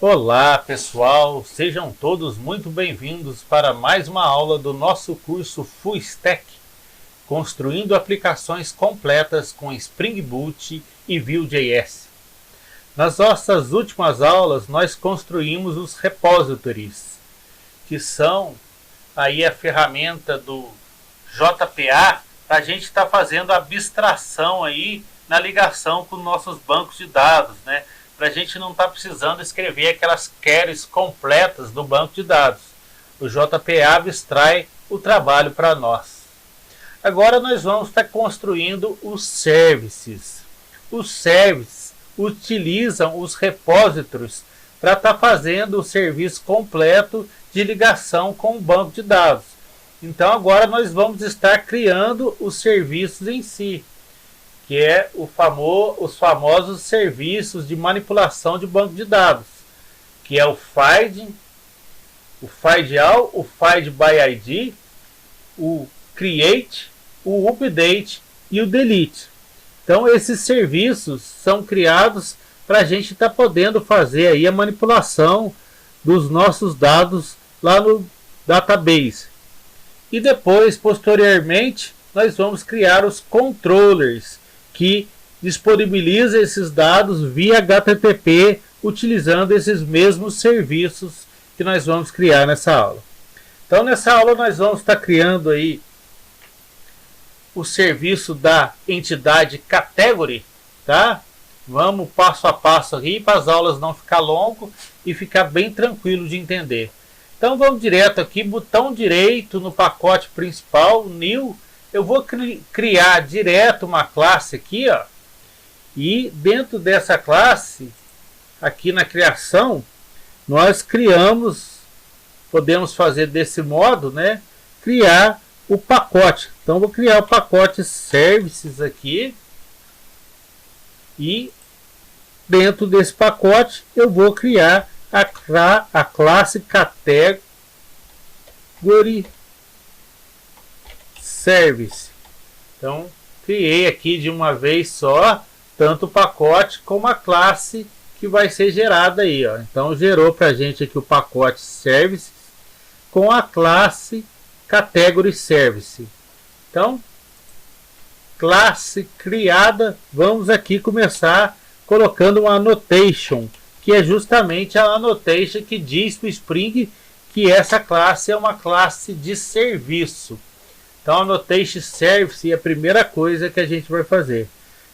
Olá pessoal, sejam todos muito bem-vindos para mais uma aula do nosso curso Full Stack, construindo aplicações completas com Spring Boot e Vue.js. Nas nossas últimas aulas nós construímos os repositories, que são aí a ferramenta do JPA para a gente estar fazendo a abstração aí na ligação com nossos bancos de dados, né? Para a gente não estar precisando escrever aquelas queries completas do banco de dados. O JPA abstrai o trabalho para nós. Agora nós vamos estar construindo os services. Os services utilizam os repositórios para estar fazendo o serviço completo de ligação com o banco de dados. Então agora nós vamos estar criando os serviços em si, que é os famosos serviços de manipulação de banco de dados, que é o find, o find all, o find by ID, o create, o update e o delete. Então esses serviços são criados para a gente estar podendo fazer aí a manipulação dos nossos dados lá no database. E depois, posteriormente, nós vamos criar os controllers, que disponibiliza esses dados via HTTP, utilizando esses mesmos serviços que nós vamos criar nessa aula. Então nessa aula nós vamos estar criando aí o serviço da entidade category, tá? Vamos passo a passo aqui para as aulas não ficar longo e ficar bem tranquilo de entender. Então vamos direto aqui, botão direito no pacote principal, new. Eu vou criar direto uma classe aqui, ó, e dentro dessa classe, aqui na criação, nós criamos, podemos fazer desse modo, né, criar o pacote. Então vou criar o pacote services aqui, e dentro desse pacote eu vou criar a classe category service. Então criei aqui de uma vez só tanto o pacote como a classe que vai ser gerada aí, ó. Então gerou para a gente aqui o pacote service com a classe category service. Então classe criada, vamos aqui começar colocando uma annotation, que é justamente a annotation que diz para o Spring que essa classe é uma classe de serviço. Então, annotation service é a primeira coisa que a gente vai fazer.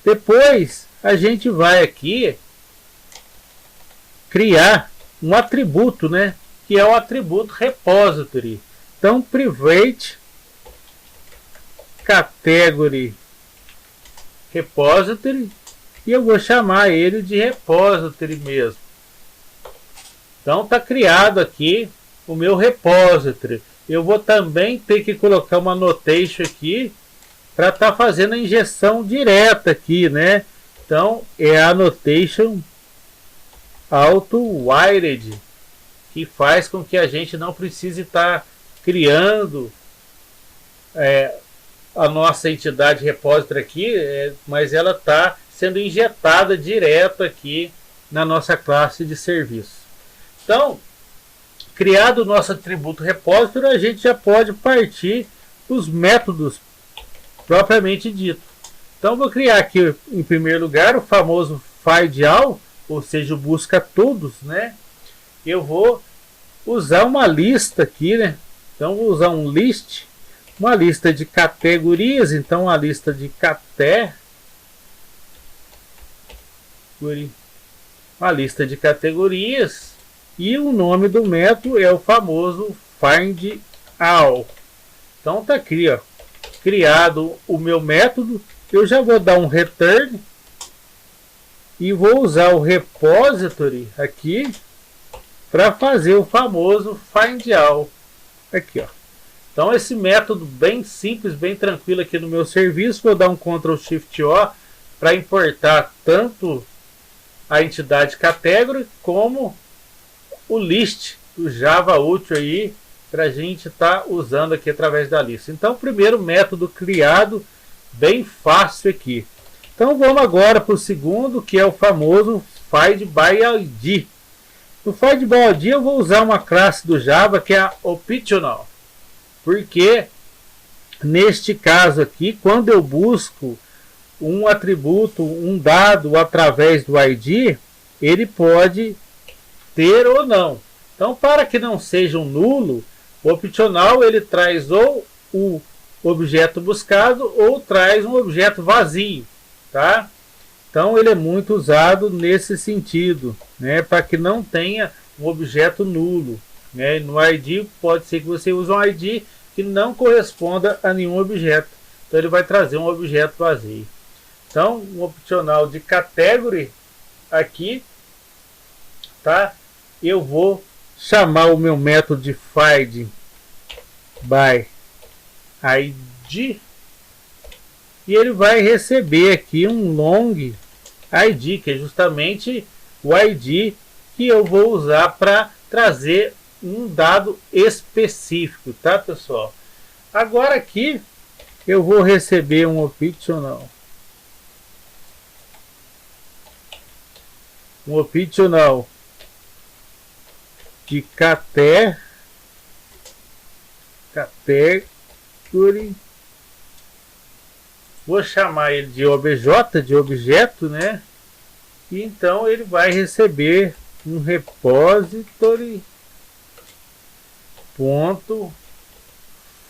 Depois, a gente vai aqui criar um atributo, né? Que é o atributo repository. Então, private category repository, e eu vou chamar ele de repository mesmo. Então, está criado aqui o meu repository. Eu vou também ter que colocar uma annotation aqui para estar fazendo a injeção direta aqui, né? Então é a annotation auto-wired, que faz com que a gente não precise estar criando a nossa entidade repository aqui, mas ela está sendo injetada direto aqui na nossa classe de serviço. Então, criado o nosso atributo repository, a gente já pode partir dos métodos propriamente dito. Então vou criar aqui em primeiro lugar o famoso find all, ou seja, o busca todos, né? Eu vou usar uma lista aqui, né? Então vou usar um list, uma lista de categorias, então a lista de uma lista de categorias. E o nome do método é o famoso find all. Então tá aqui, ó, criado o meu método. Eu já vou dar um return e vou usar o repository aqui para fazer o famoso find all aqui, ó. Então esse método bem simples, bem tranquilo aqui no meu serviço. Vou dar um Ctrl Shift O para importar tanto a entidade category como o list do Java útil aí para a gente estar usando aqui através da lista. Então, o primeiro método criado, bem fácil aqui. Então, vamos agora para o segundo, que é o famoso find by ID. No FindById eu vou usar uma classe do Java que é a Optional, porque neste caso aqui, quando eu busco um atributo, um dado através do ID, ele pode ter ou não. Então, para que não seja um nulo, o optional ele traz ou o objeto buscado ou traz um objeto vazio, tá? Então, ele é muito usado nesse sentido, né? Para que não tenha um objeto nulo, né? No ID pode ser que você use um ID que não corresponda a nenhum objeto. Então, ele vai trazer um objeto vazio. Então, um optional de category aqui, tá? Eu vou chamar o meu método de FindById e ele vai receber aqui um long ID, que é justamente o ID que eu vou usar para trazer um dado específico, tá, pessoal? Agora aqui eu vou receber um optional. Um optional de category. Vou chamar ele de obj, de objeto, né? E então ele vai receber um repository ponto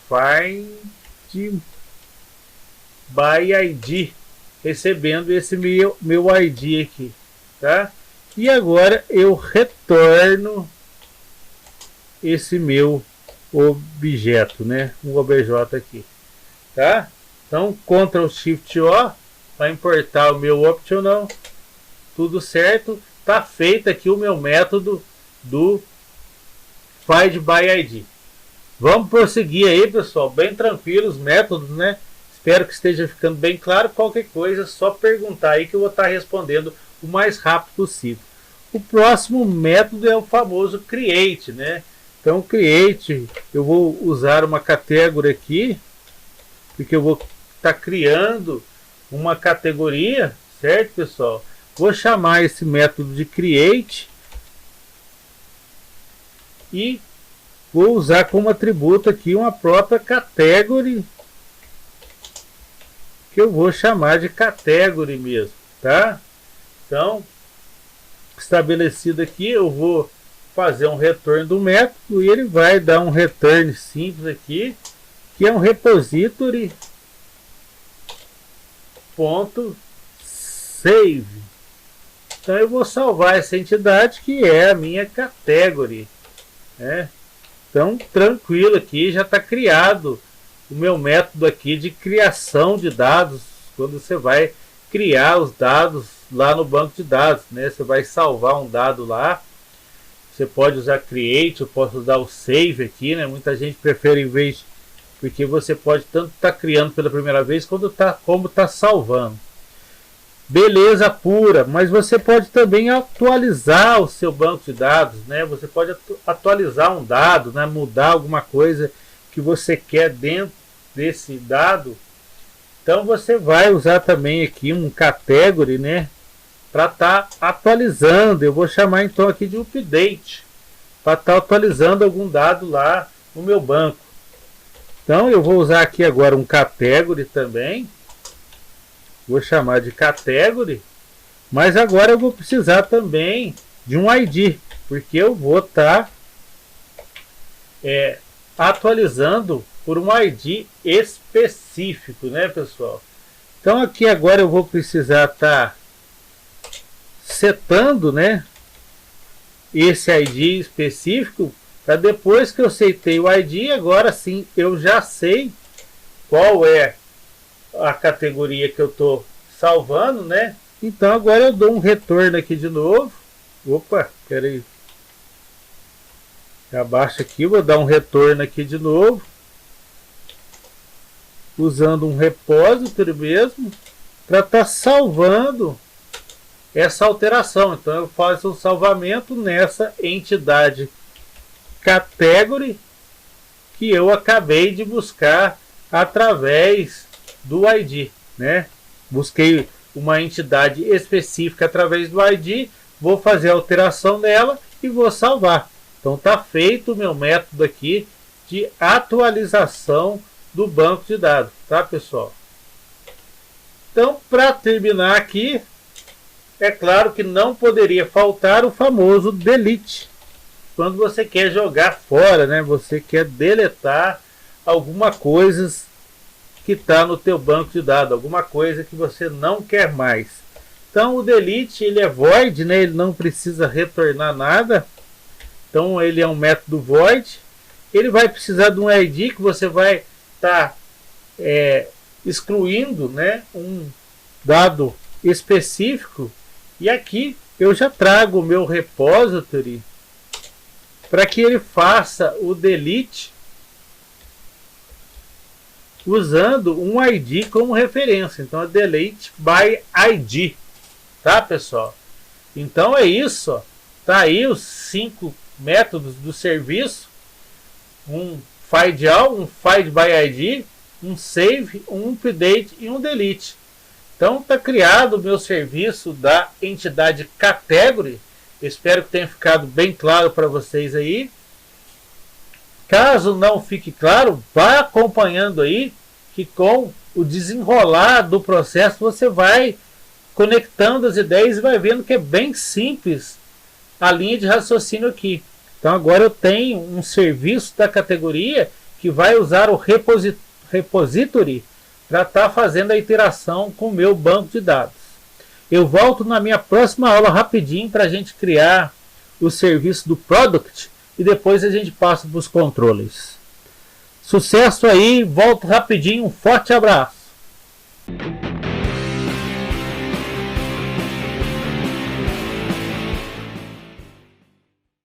FindById, recebendo esse meu ID aqui, tá? E agora eu retorno esse meu objeto, né? Um obj aqui, tá? Então, Ctrl Shift O para importar o meu optional, tudo certo. Tá feito aqui o meu método do FindById. Vamos prosseguir aí, pessoal, bem tranquilo os métodos, né? Espero que esteja ficando bem claro. Qualquer coisa, só perguntar aí que eu vou estar respondendo o mais rápido possível. O próximo método é o famoso create, né? Então, create, eu vou usar uma categoria aqui, porque eu vou estar criando uma categoria, certo, pessoal? Vou chamar esse método de create e vou usar como atributo aqui uma própria category, que eu vou chamar de category mesmo, tá? Então, estabelecido aqui, eu vou fazer um retorno do método e ele vai dar um return simples aqui, que é um repository ponto save. Então eu vou salvar essa entidade que é a minha category, né? Então tranquilo, aqui já está criado o meu método aqui de criação de dados, quando você vai criar os dados lá no banco de dados, né? Você vai salvar um dado lá. Você pode usar create, eu posso usar o save aqui, né? Muita gente prefere em vez, porque você pode tanto estar criando pela primeira vez como tá salvando. Beleza pura, mas você pode também atualizar o seu banco de dados, né? Você pode atualizar um dado, né? Mudar alguma coisa que você quer dentro desse dado. Então você vai usar também aqui um category, né? Para estar atualizando. Eu vou chamar então aqui de update, para estar atualizando algum dado lá no meu banco. Então eu vou usar aqui agora um category também. Vou chamar de category. Mas agora eu vou precisar também de um ID, porque eu vou estar atualizando por um ID específico, né, pessoal? Então aqui agora eu vou precisar estar setando, né, esse ID específico, para depois que eu setei o ID, agora sim eu já sei qual é a categoria que eu estou salvando, né? Então agora eu dou um retorno aqui de novo. Opa, peraí. Abaixa aqui, vou dar um retorno aqui de novo, usando um repository mesmo, para estar salvando essa alteração. Então eu faço um salvamento nessa entidade category que eu acabei de buscar através do ID, né? Busquei uma entidade específica através do ID, vou fazer a alteração dela e vou salvar. Então está feito o meu método aqui de atualização do banco de dados, tá, pessoal? Então, para terminar aqui, é claro que não poderia faltar o famoso delete. Quando você quer jogar fora, né? Você quer deletar alguma coisa que está no teu banco de dados, alguma coisa que você não quer mais. Então o delete ele é void, né? Ele não precisa retornar nada. Então ele é um método void. Ele vai precisar de um ID que você vai estar excluindo, né? Um dado específico. E aqui eu já trago o meu repository para que ele faça o delete usando um ID como referência. Então é delete by ID, tá, pessoal? Então é isso, ó. Tá aí os 5 métodos do serviço: um find all, um find by ID, um save, um update e um delete. Então está criado o meu serviço da entidade category. Espero que tenha ficado bem claro para vocês aí. Caso não fique claro, vá acompanhando aí, que com o desenrolar do processo você vai conectando as ideias e vai vendo que é bem simples a linha de raciocínio aqui. Então agora eu tenho um serviço da categoria que vai usar o repository para estar fazendo a interação com o meu banco de dados. Eu volto na minha próxima aula rapidinho para a gente criar o serviço do product e depois a gente passa para os controles. Sucesso aí, volto rapidinho, um forte abraço.